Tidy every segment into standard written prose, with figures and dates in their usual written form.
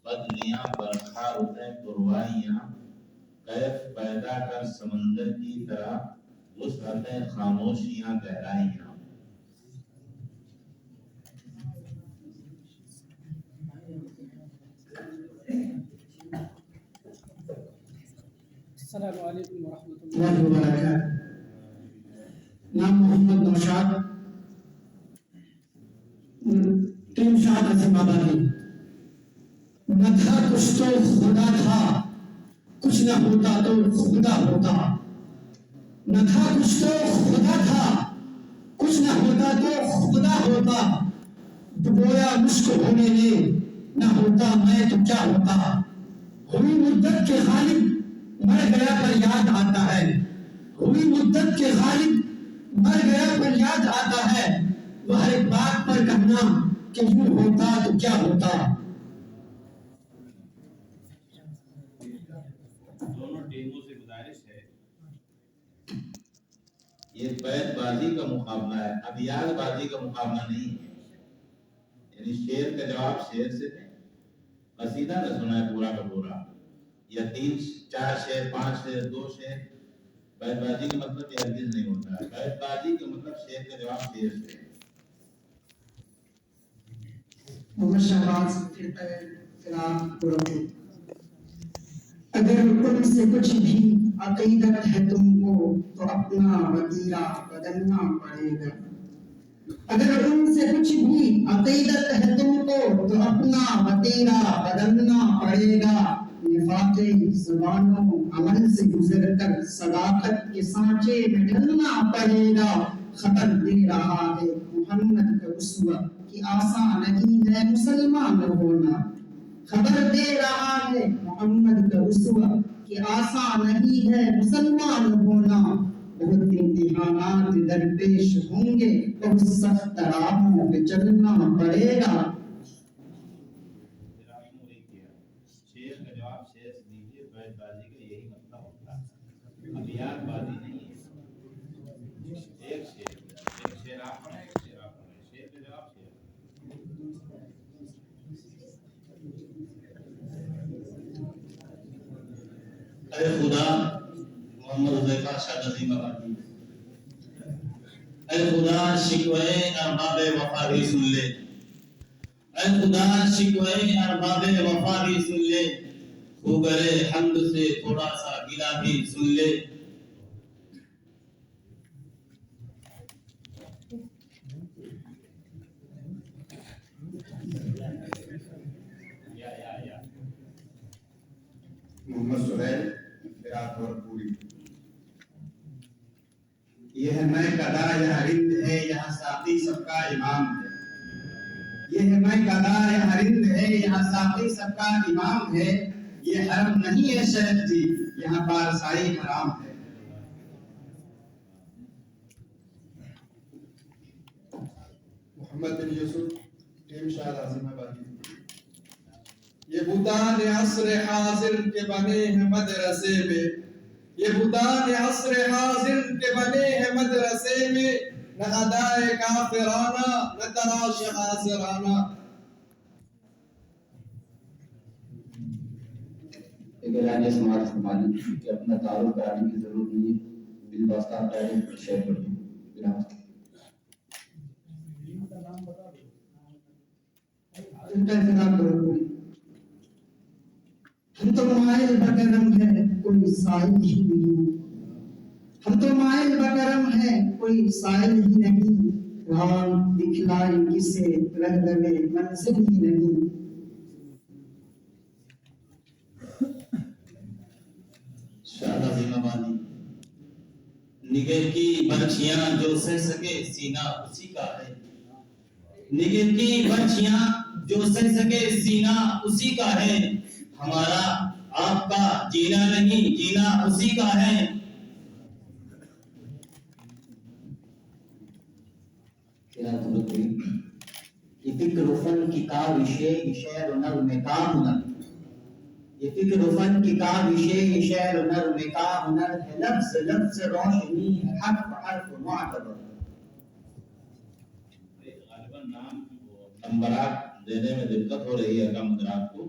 بدلیاں برکھا اٹھیں پروائیاں، کیف پیدا کر سمندر کی طرح وسعتیں خاموشیاں گہرائیاں۔ السلام علیکم ورحمۃ اللہ وبرکاتہ۔ نام محمد نوشاد، ٹیم شاد عظیم آبادی۔ نہ تھا کچھ تو خدا تھا، کچھ نہ ہوتا تو خدا ہوتا۔ نہ تھا کچھ تو خدا تھا، کچھ نہ ہوتا تو خدا ہوتا۔ ڈبویا مشک ہونے نے، نہ ہوتا میں تو کیا ہوتا۔ ہوئی مدت کے غالب مر گیا پر یاد آتا ہے، ہوئی مدت کے غالب مر گیا پر یاد آتا ہے۔ وہ ہر ایک بات پر کہنا کہ یوں ہوتا تو کیا ہوتا۔ دونوں ٹیموں سے گزارش ہے، یہ بیت بازی کا مقابلہ ہے، ابیات بازی کا مقابلہ نہیں ہے۔ یعنی شعر کا جواب شعر سے دیں، قصیدہ نہ سنائے پورا کا پورا، یا 3 4 شعر 5 شعر 2 شعر۔ بیت بازی کا مطلب یہ ہرگز نہیں ہوتا ہے، بیت بازی کا مطلب شعر کا جواب شعر سے ہے۔ محمد شہباز فراق قرب۔ اگر ان سے کچھ بھی عقیدت ہے تم کو تو اپنا وتیرہ بدلنا پڑے گا۔ اگر ان سے کچھ بھی عقیدت ہے تم کو تو اپنا وتیرہ بدلنا پڑے گا۔ نفاق زبانوں عمل سے گزر کر صداقت کے سانچے میں ڈھلنا پڑے گا۔ خبر دے رہا ہے محمد کا اسوہ کہ آسان نہیں ہے مسلمان ہونا۔ خبر دے رہا ہے محمد کا اسوہ کہ آسان نہیں ہے مسلمان ہونا۔ بہت امتحانات درپیش ہوں گے، بہت سخت راہوں پہ چلنا پڑے گا۔ شعر کا جواب شعر سے دیجیے، بیت بازی کا یہی مطلب ہوتا ہے، ابیات بازی نہیں ہے۔ ایک شعر آپ پڑھیں، ایک شعر آپ پڑھیں، شعر کا جواب شعر۔ اے خدا، محمد حذیفہ شاہ عظیم آبادی۔ اے خدا شکوے ارباب وفا بھی سن لے، اے خدا شکوے ارباب وفا بھی سن لے، خوگرے حمد سے تھوڑا سا گلہ بھی سن لے۔ محمد سہیل فراق پوری۔ یہ ہے میں گدا یہاں رند ہے، یہاں ساقی سب کا امام ہے۔ یہ ہے میں گدا یہاں رند ہے، یہاں ساقی سب کا امام ہے۔ یہ حرم نہیں ہے شیخ جی، یہاں پارسائی حرام ہے۔ محمد بن یوسف ٹیم شاد عظیم آبادی۔ یہ بتان عصر حاضر کے بنے ہیں مدرسے میں، یہ بتان عصر حاضر کے بنے ہیں مدرسے میں، نہ ادائے کافرانہ نہ تراش حاضرانہ۔ ایک اعلانیہ سماعت فرمانی کہ اپنا تعارف کرانے کی ضرورت نہیں ہے، بالواسطہ آپ ڈائریکٹ شیئر کر دیں۔ ہم تو مائل بکرم ہے کوئی سائل ہی نہیں، ہم تو مائل بکرم ہے کوئی سائل ہی نہیں، راہ دکھلائی کسے رہبر منزل ہی نہیں۔ شاد عظیم آبادی۔ نگہ کی برچیاں جو سہ سکے سینہ اسی کا ہے، نگہ کی برچیاں جو سہ سکے سینہ اسی کا ہے، ہمارا آپ کا جینا نہیں جینا اسی کا ہے۔ یہ فکر و فن کی کاوش ہے، یہ شعر و نظم کا ہنر، یہ فکر و فن کی کاوش ہے، یہ شعر و نظم کا ہنر ہے، لفظ لفظ روشنی ہے، حرف حرف معتبر۔ غالباً نام نمبرات دینے میں دقت ہو رہی ہے کم حضرات کو،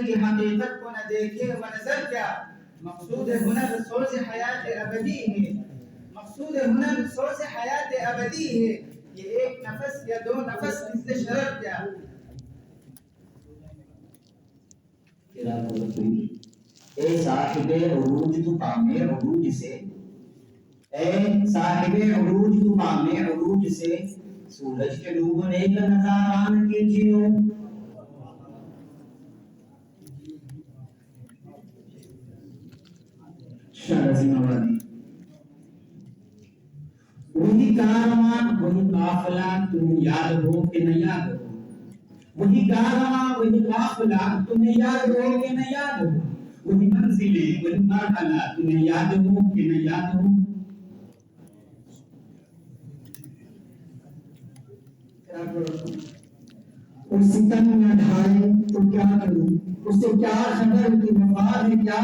کی حقیقت کو نہ دیکھے و نظر کیا مقصود ہنر سوز حیات ابدی ہے مقصود ہنر سوز حیات ابدی ہے یہ ایک نفس یا دو نفس مثل شرر کیا اے صاحب عروج تو پامے عروج سے اے صاحب عروج تو پامے عروج سے سورج کے ڈوبنے کا نظارہ نہ کیجیو شاہ عظیم آبادی وہی کارواں وہی قافلہ تمہیں یاد ہو کہ نہ یاد ہو وہی کارواں وہی قافلہ تمہیں یاد ہو کہ نہ یاد ہو وہی منزلیں وہی مرحلہ تمہیں یاد ہو کہ نہ یاد ہو اور ستم نہ ڈھائے تو کیا کروں اسے کیا خبر کی وفا ہے کیا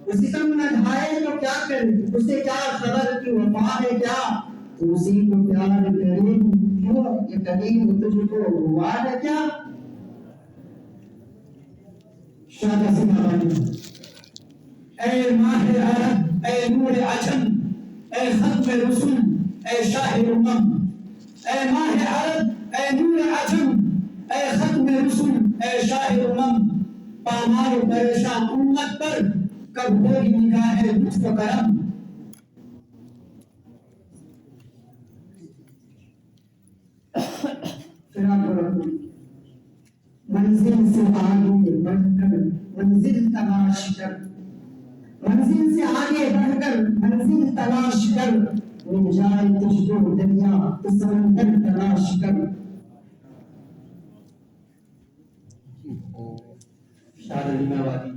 وہ ستم نہ ڈھائے تو کیا کروں اسے کیا خبر کی وفا ہے کیا تو اسی کو پیار کرے کیوں یہ قدیم تجھ کو ہوا ہے کیا شاہ عظیم آبادی اے ماہ عرب اے نور عجم اے ختم رسول اے شاہ امم اے ماہ عرب اے نور عجم اے ختم رسول اے شاہ امم پامال پریشان امت پر کب ہوگی نگاہ لطف و کرم منزل سے آگے بڑھ کر منزل تلاش کر منزل سے آگے بڑھ کر منزل تلاش کر مل جائے تجھ کو دریا تو سمندر تلاش کر شاہ عظیم آبادی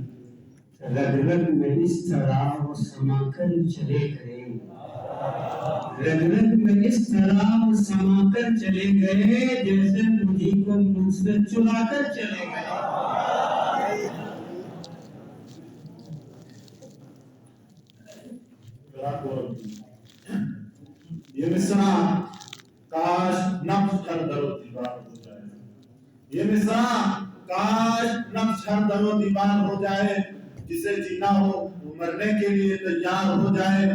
رگ رگ میں اس طرح وہ سما کر چلے گئے رگ رگ میں اس طرح وہ سما کر چلے گئے جیسے مجھے کو مجھ سے چلا کر چلے گئے یہ مصرع کاش نفس ہر در و دیوار ہو جائے یہ مصرع کاش نفس ہر در و دیوار ہو جائے جسے جینا ہو وہ مرنے کے لیے تیار ہو جائے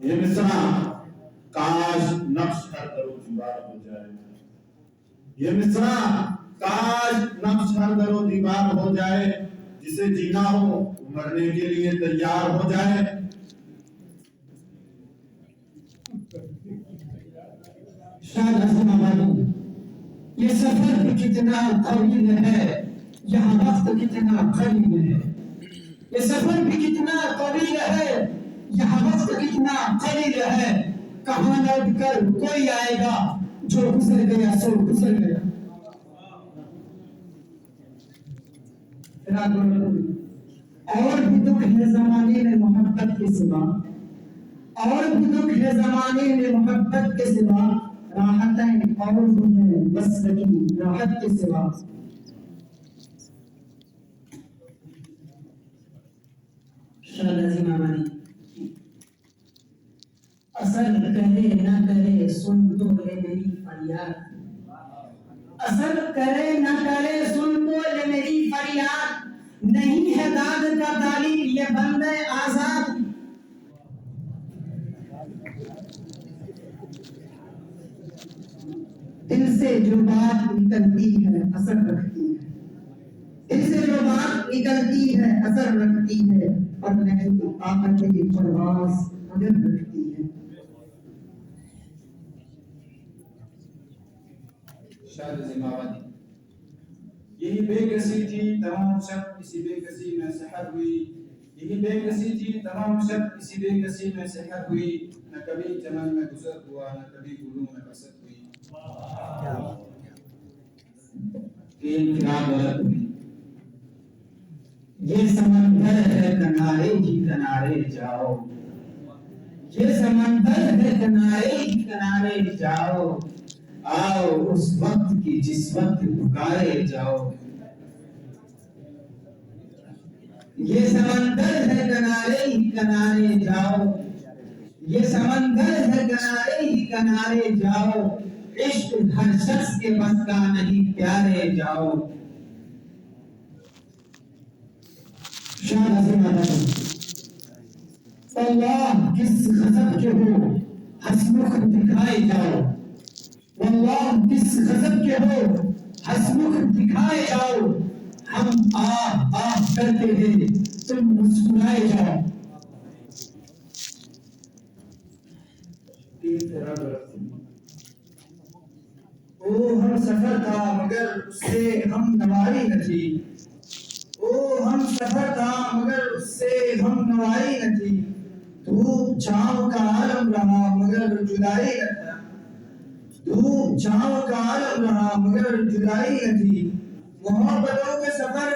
یہ مصرع کاش نفس ہر در و دیوار ہو جائے یہ مصرع کاش نفس ہر در و دیوار ہو جائے جسے جینا ہو وہ مرنے کے لیے تیار ہو جائے شاہ عظیم آبادی یہ سفر بھی کتنا طویل ہے یہاں وقت کتنا قریب ہے یہ سفر بھی کتنا طویل ہے یہاں وقت کتنا قلیل ہے کہاں لوٹ کر کوئی آئے گا جو گزر گیا سو گزر گیا اور بھی دکھ ہے زمانے میں محبت کے سوا اور بھی دکھ ہے زمانے میں محبت کے سوا راحتیں اور بھی ہیں بس لگی راحت کے سوا شاہ عظیم آبادی اثر کرے نہ کرے سن تو لے میری فریاد اثر کرے نہ کرے سن تو لے میری فریاد نہیں ہے داد کا تعلیم یہ بندے آزاد دل سے جو بات نکلتی ہے اثر رکھتی ہے دل سے جو بات نکلتی ہے اثر رکھتی ہے اور نہیں تو طاقت کی پرواز مدد رکھتی ہے شاہ عظیم آبادی یہی بے کسی تھی تمام شب اسی بے کسی میں سحر ہوئی یہی بے کسی تھی تمام شب اسی بے کسی میں سحر ہوئی نہ کبھی چمن میں گزر ہوا نہ کبھی گلوں میں بسر ہوئی یہ سمندر ہے کنارے ہی کنارے جاؤ یہ سمندر ہے کنارے ہی کنارے جاؤ آؤ اس وقت کی جس وقت پکارے جاؤ یہ سمندر ہے کنارے ہی کنارے جاؤ یہ سمندر ہے کنارے ہی کنارے جاؤ، عشق ہر شخص کے بس کا نہیں پیارے جاؤ۔ شاہ ناظم اللہ کس غضب کے ہو ہنسمکھ دکھائے جاؤ، واللہ کس غضب کے ہو ہنسمکھ دکھائے جاؤ، ہم آہ آہ کرتے ہیں تم مسکرائے جاؤ۔ او ہم سفر تھا مگر اس سے ہم نوائی نہ تھی، او ہم سفر تھا مگر اس سے ہم نوائی نہ تھی، دھوپ چھاؤں کا عالم رہا مگر جدائی نہ تھا، دھوپ چھاؤں کا عالم رہا مگر جدائی نہ تھی۔ محبتوں کا سفر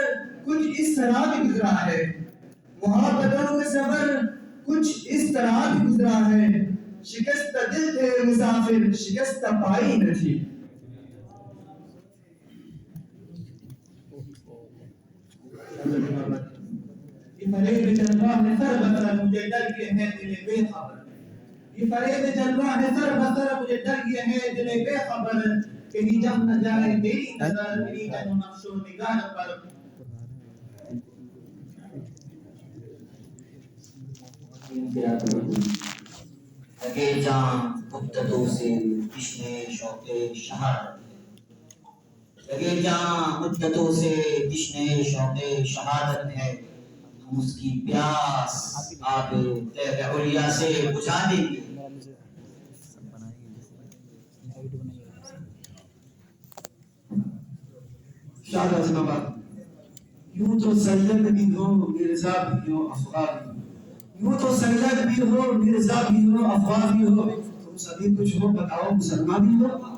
کچھ اس طرح بھی گزرا ہے، محبتوں کا سفر کچھ اس طرح بھی گزرا ہے، شکست دل تھے مسافر شکست پائی نہ تھی۔ یہ فریب جلوہ ہے سر بسر مجھے ڈر گئے ہیں دل بے خبر، یہ فریب جلوہ ہے سر بسر مجھے ڈر گئے ہیں دل بے خبر، کہیں جم نہ جائے میری نظر میری جن و نقش و نگاہ پر۔ لگے جان مدتوں سے جشن شوق شہادت، لگے جان مدتوں سے جشن شوق شہادت ہے، ہم اس کی پیاس آب تیغ علیا سے بجھا دیں گے۔ شاہ عظیم آباد یوں تو سید بھی ہو مرزا بھی ہو افغان بھی ہو، یوں تو سید بھی ہو مرزا بھی ہو افغان بھی ہو، تم سبھی کچھ ہو بتاؤ مسلمان بھی ہو۔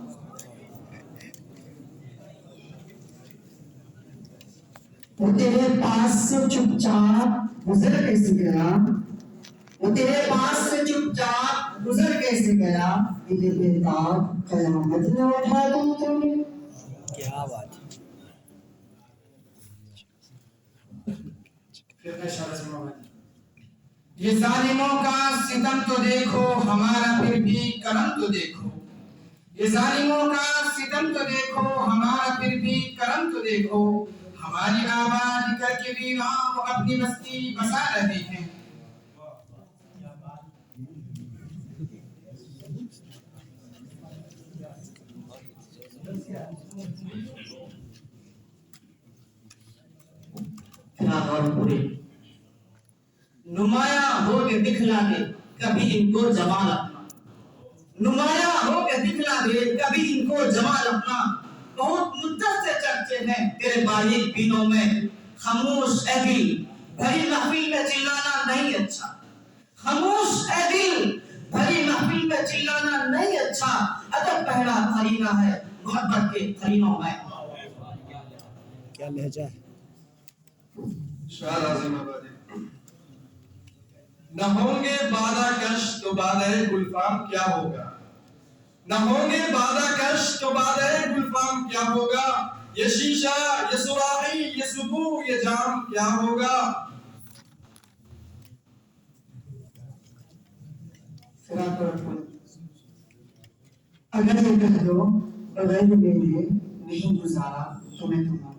وہ تیرے پاس سے چپ چاپ گزر کیسے گیا، وہ تیرے پاس سے چپ چاپ گزر کیسے گیا، یہ بےتاب قیامت نہ اٹھا دوں تمہیں۔ کیا بات ہے۔ یہ ظالموں کا ستم تو دیکھو ہمارا پھر بھی کرم تو دیکھو، یہ ظالموں کا ستم تو دیکھو ہمارا پھر بھی کرم تو دیکھو، ہماری آباد کر کے ویراں وہ اپنی بستی بسا رہے ہیں۔ نمایاں ہو کے دکھلا دے کبھی ان کو جمال اپنا، نمایاں ہو کے دکھلا دے کبھی ان کو جمال اپنا، بہت مدت سے چرچے ہیں تیرے باریک بینوں میں، خاموش اے دل بھری محفل میں چلانا نہیں اچھا، خاموش اے دل بھری محفل میں چلانا نہیں اچھا، ادب پہلا قرینہ ہے محبت کے قرینوں میں۔ کیا لہجہ ہے۔ شاہ عظیم آبادی نہ ہوں گے بادہ کش تو بادہ گلفام کیا ہوگا، نہ ہوں گے بادہ کش تو بادہ گلفام کیا ہوگا، یہ شیشہ یہ سراخی یہ سبو یہ جام کیا ہوگا۔ اگر یہ کہہ دو بغیر میرے نہیں گزارا تو میں تمہارا،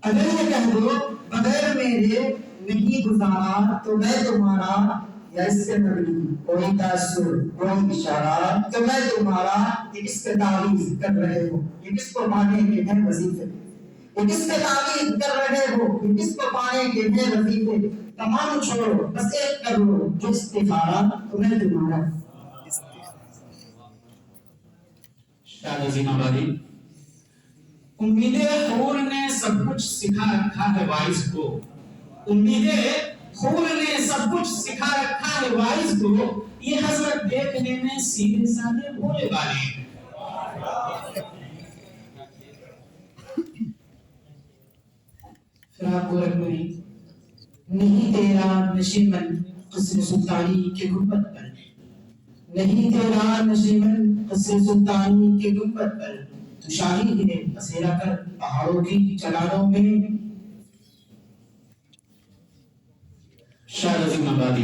اگر یہ کہہ دو بغیر میرے نہیں گزارا تو میں تمہارا، یا اس سے مبنی کوئی تاثر کوئی اشارہ تو میں تمہارا، یہ کس پہ تعویذ کر رہے ہو، یہ کس کو پانے کے ہیں وظیفے، یہ کس پہ تعویذ کر رہے ہو، یہ کس کو پانے کے ہیں وظیفے، تمام چھوڑو بس ایک کرو جو استخارہ تو میں تمہارا۔ شاہ عظیم آبادی امید خور نے سب کچھ سکھا رکھا ہے وائز کو، امید خور نے سب کچھ سکھا رکھا ہے وائز کو، یہ حضرت دیکھنے میں سیدھے سادے بھولے والے ہیں۔ فراق و رنگوری نہیں تیرا نشیمن قصر سلطانی کے گنبد پر، نہیں تیرا نشیمن قصر سلطانی کے گنبد پر، تو شاہی ہے بسیرا کر پہاڑوں کی چٹانوں میں۔ شاہ عظیم آبادی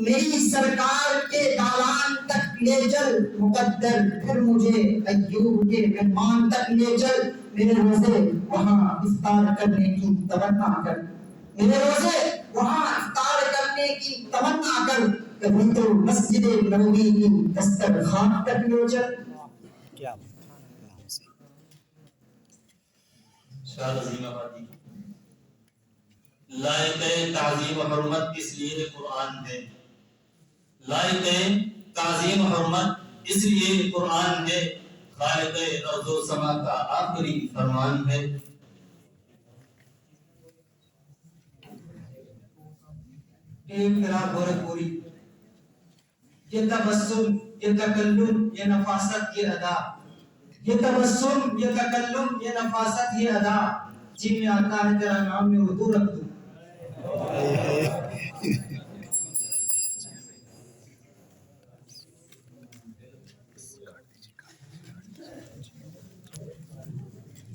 میری سرکار کے دالان تک لے چل مقدر، پھر مجھے ایوب کے مہمان تک لے چل، میرے روزے وہاں افطار کرنے کی تمنا کر، میرے روزے وہاں افطار کرنے کی تمنا کر، کبھی تو مسجد نبوی کی دسترخوان تک لے چل۔ کیا شاہ عظیم آبادی لائق تعظیم و حرمت اس لیے قرآن ہے، لائق تعظیم و حرمت اس لیے قرآن ہے، خالق ارض و سما کا آخری فرمان ہے۔ ایک طرح گورکھپوری، یہ تبسم، یہ تکلم، یہ نفاست، یہ ادا، یہ تبسم، یہ تکلم، یہ نفاست، یہ ادا، جی میں آتا ہے تیرا نام میں اردو رکھ دوں۔